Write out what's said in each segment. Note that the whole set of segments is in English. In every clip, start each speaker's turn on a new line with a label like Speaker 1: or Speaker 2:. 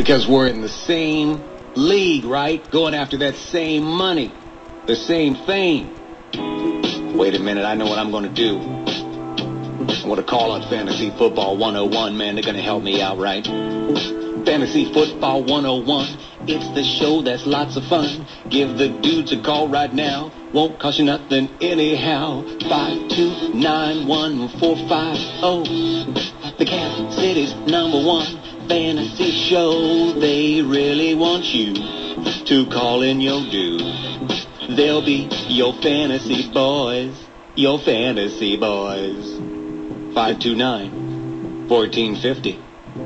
Speaker 1: Because we're in the same league, right? Going after that same money, the same fame. Wait a minute, I know what I'm going to do. I'm going to call on Fantasy Football 101, man. They're going to help me out, right? Fantasy Football 101, it's the show that's lots of fun. Give the dudes a call right now. Won't cost you nothing anyhow. 5291450. The Cap City's #1 fantasy show. They really want you to call in your due. They'll be your fantasy boys. Your fantasy boys. 529-1450.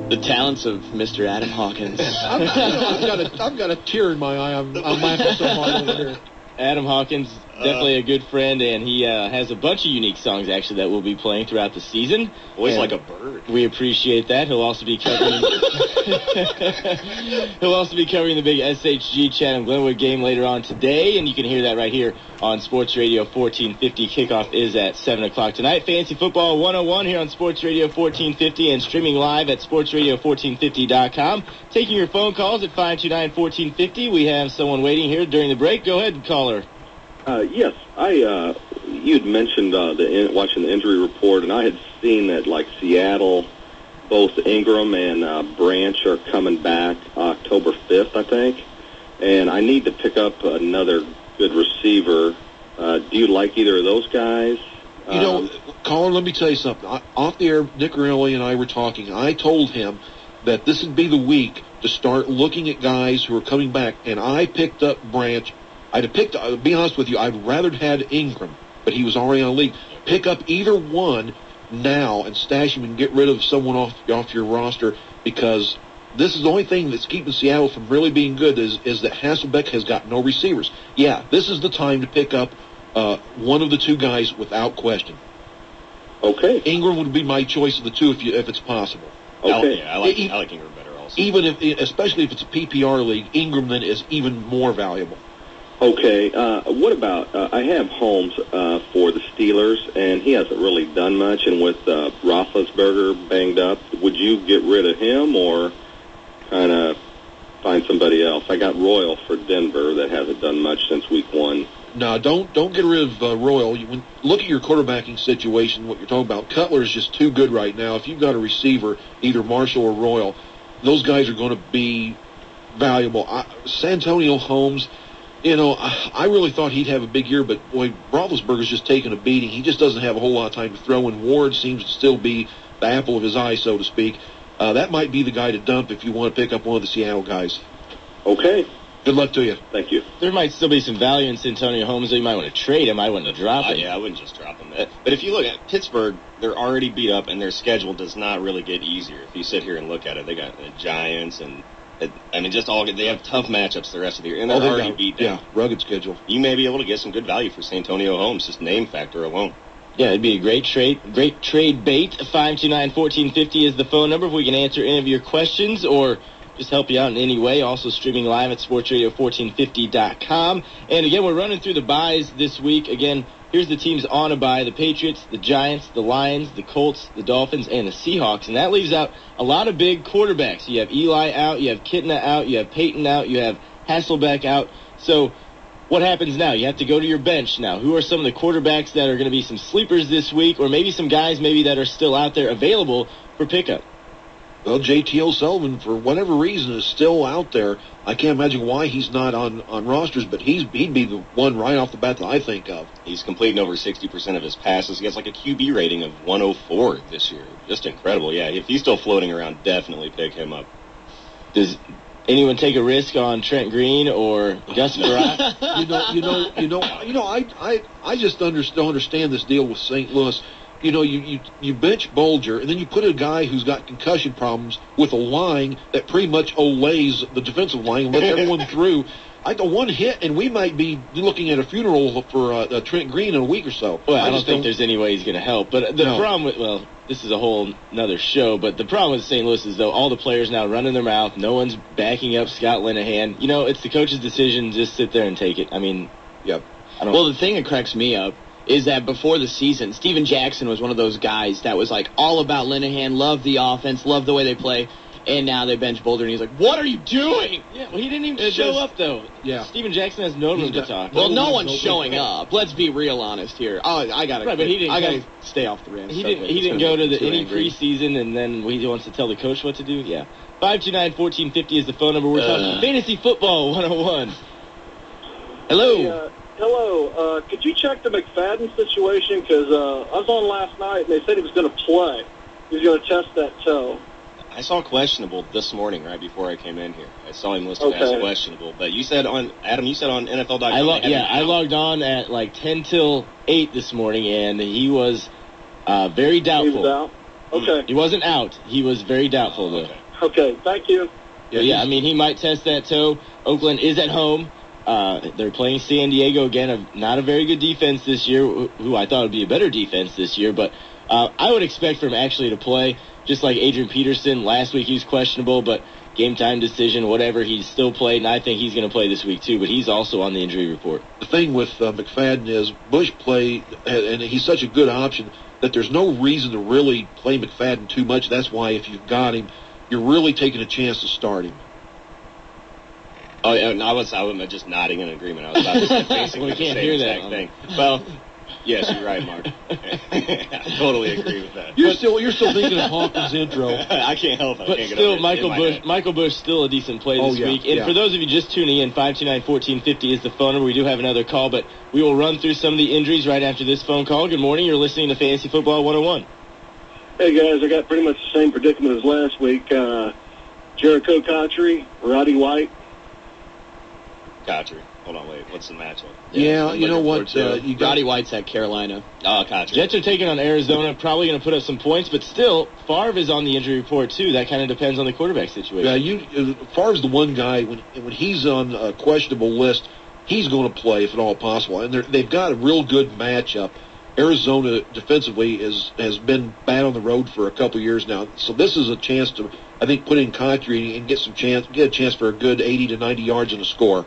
Speaker 2: The talents of Mr. Adam Hawkins.
Speaker 3: I've got a tear in my eye. I'm laughing so hard over here.
Speaker 2: Adam Hawkins, definitely a good friend, and he has a bunch of unique songs, actually, that we'll be playing throughout the season.
Speaker 4: Always like a bird.
Speaker 2: We appreciate that. He'll also be covering the big SHG Chatham Glenwood game later on today, and you can hear that right here on Sports Radio 1450. Kickoff is at 7 o'clock tonight. Fantasy Football 101 here on Sports Radio 1450 and streaming live at sportsradio1450.com. Taking your phone calls at 529-1450. We have someone waiting here during the break. Go ahead, caller.
Speaker 5: Yes, you'd mentioned watching the injury report, and I had seen that, like, Seattle, both Ingram and Branch are coming back October 5th, I think, and I need to pick up another good receiver. Do you like either of those guys?
Speaker 3: Caller, let me tell you something. Off the air, Nick Riley and I were talking. I told him that this would be the week to start looking at guys who are coming back, and I picked up Branch. To be honest with you, I'd rather had Ingram, but he was already on the league. Pick up either one now and stash him and get rid of someone off your roster, because this is the only thing that's keeping Seattle from really being good is that Hasselbeck has got no receivers. Yeah, this is the time to pick up one of the two guys without question.
Speaker 5: Okay.
Speaker 3: Ingram would be my choice of the two if it's possible.
Speaker 5: Okay.
Speaker 4: I like Ingram better also.
Speaker 3: Especially if it's a PPR league, Ingram then is even more valuable.
Speaker 5: Okay, what about, I have Holmes for the Steelers, and he hasn't really done much, and with Roethlisberger banged up, would you get rid of him or kind of find somebody else? I got Royal for Denver that hasn't done much since week 1.
Speaker 3: No, don't get rid of Royal. Look at your quarterbacking situation, what you're talking about. Cutler is just too good right now. If you've got a receiver, either Marshall or Royal, those guys are going to be valuable. Santonio Holmes, I really thought he'd have a big year, but, boy, Roethlisberger's just taking a beating. He just doesn't have a whole lot of time to throw, and Ward seems to still be the apple of his eye, so to speak. That might be the guy to dump if you want to pick up one of the Seattle guys.
Speaker 5: Okay.
Speaker 3: Good luck to you.
Speaker 5: Thank you.
Speaker 2: There might still be some value in Santonio Holmes, so you might want to trade him. I wouldn't drop him.
Speaker 4: Yeah, I wouldn't just drop him. But if you look at Pittsburgh, they're already beat up, and their schedule does not really get easier. If you sit here and look at it, they got the Giants and they have tough matchups the rest of the year, and they're already beat down.
Speaker 3: Yeah, rugged schedule.
Speaker 4: You may be able to get some good value for Santonio Holmes, just name factor alone.
Speaker 2: Yeah, it'd be a great trade bait. 529-1450 is the phone number if we can answer any of your questions or just help you out in any way. Also streaming live at sportsradio1450.com. And again, we're running through the buys this week. Again, here's the teams on a bye: the Patriots, the Giants, the Lions, the Colts, the Dolphins, and the Seahawks. And that leaves out a lot of big quarterbacks. You have Eli out, you have Kitna out, you have Peyton out, you have Hasselbeck out. So what happens now? You have to go to your bench now. Who are some of the quarterbacks that are going to be some sleepers this week, or maybe some guys that are still out there available for pickup?
Speaker 3: Well, J.T. O'Sullivan, for whatever reason, is still out there. I can't imagine why he's not on rosters, but he'd be the one right off the bat that I think of.
Speaker 4: He's completing over 60% of his passes. He has like a QB rating of 104 this year. Just incredible. Yeah, if he's still floating around, definitely pick him up.
Speaker 2: Does anyone take a risk on Trent Green or Gus Barat?
Speaker 3: I just don't understand this deal with St. Louis. You bench Bolger, and then you put a guy who's got concussion problems with a line that pretty much olays the defensive line and lets everyone through. One hit, and we might be looking at a funeral for Trent Green in a week or so.
Speaker 2: Well, I don't think there's any way he's going to help. But the problem with, this is a whole nother show, but the problem with St. Louis is, though, all the players now running their mouth. No one's backing up Scott Linehan. It's the coach's decision. Just sit there and take it. I mean,
Speaker 3: yep.
Speaker 6: Well, the thing that cracks me up is that before the season, Steven Jackson was one of those guys that was like all about Linehan, loved the offense, loved the way they play. and now they bench Boulder, and he's like, "What are you doing?"
Speaker 2: Yeah, well, he didn't even show up, though.
Speaker 3: Yeah.
Speaker 2: Steven Jackson has no room to talk.
Speaker 6: Well, no one's showing up. Let's be real honest here. Oh, I gotta.
Speaker 2: Right, but he didn't
Speaker 6: I gotta stay off the Rams.
Speaker 2: He
Speaker 6: subject.
Speaker 2: didn't. He
Speaker 6: It's
Speaker 2: didn't
Speaker 6: gonna
Speaker 2: go to
Speaker 6: make me
Speaker 2: any
Speaker 6: too angry.
Speaker 2: preseason, and then he wants to tell the coach what to do. Yeah, 529-1450 is the phone number. We're talking fantasy football 101. Hello.
Speaker 7: Hey, hello. Could you check the McFadden situation? Because I was on last night, and they said he was going to play. He was going to test that toe.
Speaker 4: I saw questionable this morning right before I came in here. I saw him listed as questionable. But you said on NFL.com.
Speaker 2: I logged on at like 10 till 8 this morning, and he was very doubtful.
Speaker 7: He was out? Okay.
Speaker 2: He wasn't out. He was very doubtful, though.
Speaker 7: Okay, thank you.
Speaker 2: Yeah, I mean, he might test that toe. Oakland is at home. They're playing San Diego again, not a very good defense this year, who I thought would be a better defense this year. But I would expect for him actually to play, just like Adrian Peterson. Last week he was questionable, but game time decision, whatever, he's still played, and I think he's going to play this week too, but he's also on the injury report.
Speaker 3: The thing with McFadden is Bush played, and he's such a good option that there's no reason to really play McFadden too much. That's why if you've got him, you're really taking a chance to start him.
Speaker 4: Oh, and I was just nodding in agreement. I was about to say basically
Speaker 2: We can't
Speaker 4: the
Speaker 2: hear
Speaker 4: same
Speaker 2: that
Speaker 4: exact thing. Well, yes, you're right, Mark. I totally agree with that.
Speaker 3: You're still thinking of Hawkins' intro.
Speaker 4: I can't help it.
Speaker 2: But still, Michael Bush still a decent play this week. And for those of you just tuning in, 529-1450 is the phone number. We do have another call, but we will run through some of the injuries right after this phone call. Good morning. You're listening to Fantasy Football 101.
Speaker 7: Hey, guys, I got pretty much the same predicament as last week. Jericho Cotchery, Roddy White.
Speaker 4: Cotchery. Hold on, wait. What's the matchup?
Speaker 3: Yeah, you know what?
Speaker 6: You got Roddy White's at Carolina.
Speaker 4: Oh, Cotchery.
Speaker 2: Jets are taking on Arizona, probably going to put up some points, but still, Favre is on the injury report, too. That kind of depends on the quarterback situation.
Speaker 3: Yeah, Favre's the one guy, when he's on a questionable list, he's going to play if at all possible. And they've got a real good matchup. Arizona defensively has been bad on the road for a couple years now. So this is a chance to, I think, put in Cotchery and get a chance for a good 80 to 90 yards and a score.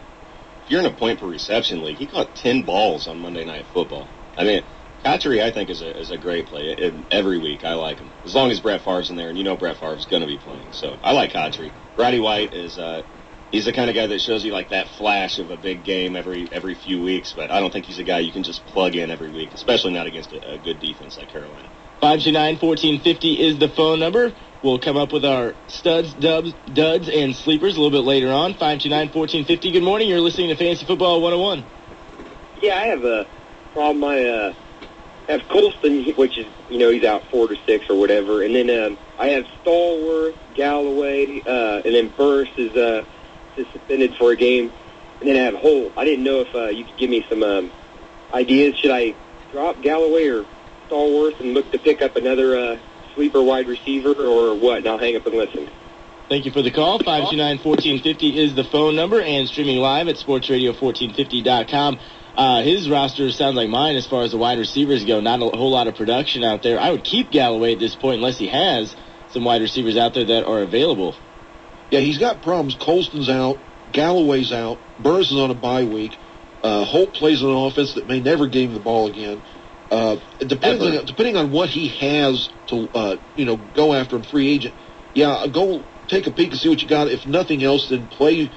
Speaker 4: If you're in a point per reception league, he caught 10 balls on Monday Night Football. I mean, Cotchery, I think, is a great play. Every week, I like him. As long as Brett Favre's in there, and you know Brett Favre's going to be playing. So I like Cotchery. Roddy White is he's the kind of guy that shows you like that flash of a big game every few weeks, but I don't think he's a guy you can just plug in every week, especially not against a good defense like Carolina.
Speaker 2: 529-1450 is the phone number. We'll come up with our studs, dubs, duds, and sleepers a little bit later on. 529-1450. Good morning. You're listening to Fantasy Football 101.
Speaker 8: Yeah, I have a problem. I have Colston, which is, he's out 4 to 6 or whatever. And then I have Stallworth, Galloway, and then Burris is suspended for a game. And then I have Holt. I didn't know if you could give me some ideas. Should I drop Galloway or Stallworth and look to pick up another sleeper wide receiver or what? And I'll hang up and listen.
Speaker 2: Thank you for the call. 529-1450 is the phone number, and streaming live at sportsradio1450.com. His roster sounds like mine as far as the wide receivers go. Not a whole lot of production out there. I would keep Galloway at this point unless he has some wide receivers out there that are available.
Speaker 3: Yeah, he's got problems. Colston's out. Galloway's out. Burris is on a bye week. Holt plays on an offense that may never give him the ball again. Depending on what he has to, go after him, free agent, go take a peek and see what you got. If nothing else, then play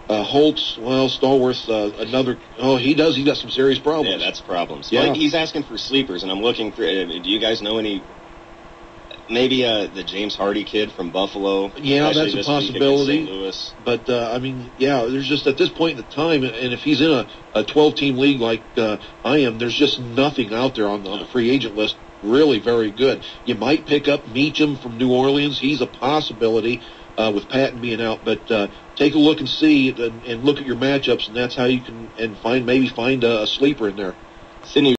Speaker 3: Holtz, Stallworth, another. Oh, he does. He got some serious problems.
Speaker 4: Yeah, that's problems.
Speaker 3: Yeah.
Speaker 4: Like, he's asking for sleepers, and I'm looking for. Do you guys know any? Maybe the James Hardy kid from Buffalo.
Speaker 3: Yeah, that's a possibility.
Speaker 4: St. Louis.
Speaker 3: But, there's just at this point in the time, and if he's in a 12-team league like I am, there's just nothing out there on the free agent list really very good. You might pick up Meacham from New Orleans. He's a possibility with Patton being out. But take a look and see and look at your matchups, and that's how you can find a sleeper in there.
Speaker 2: Sydney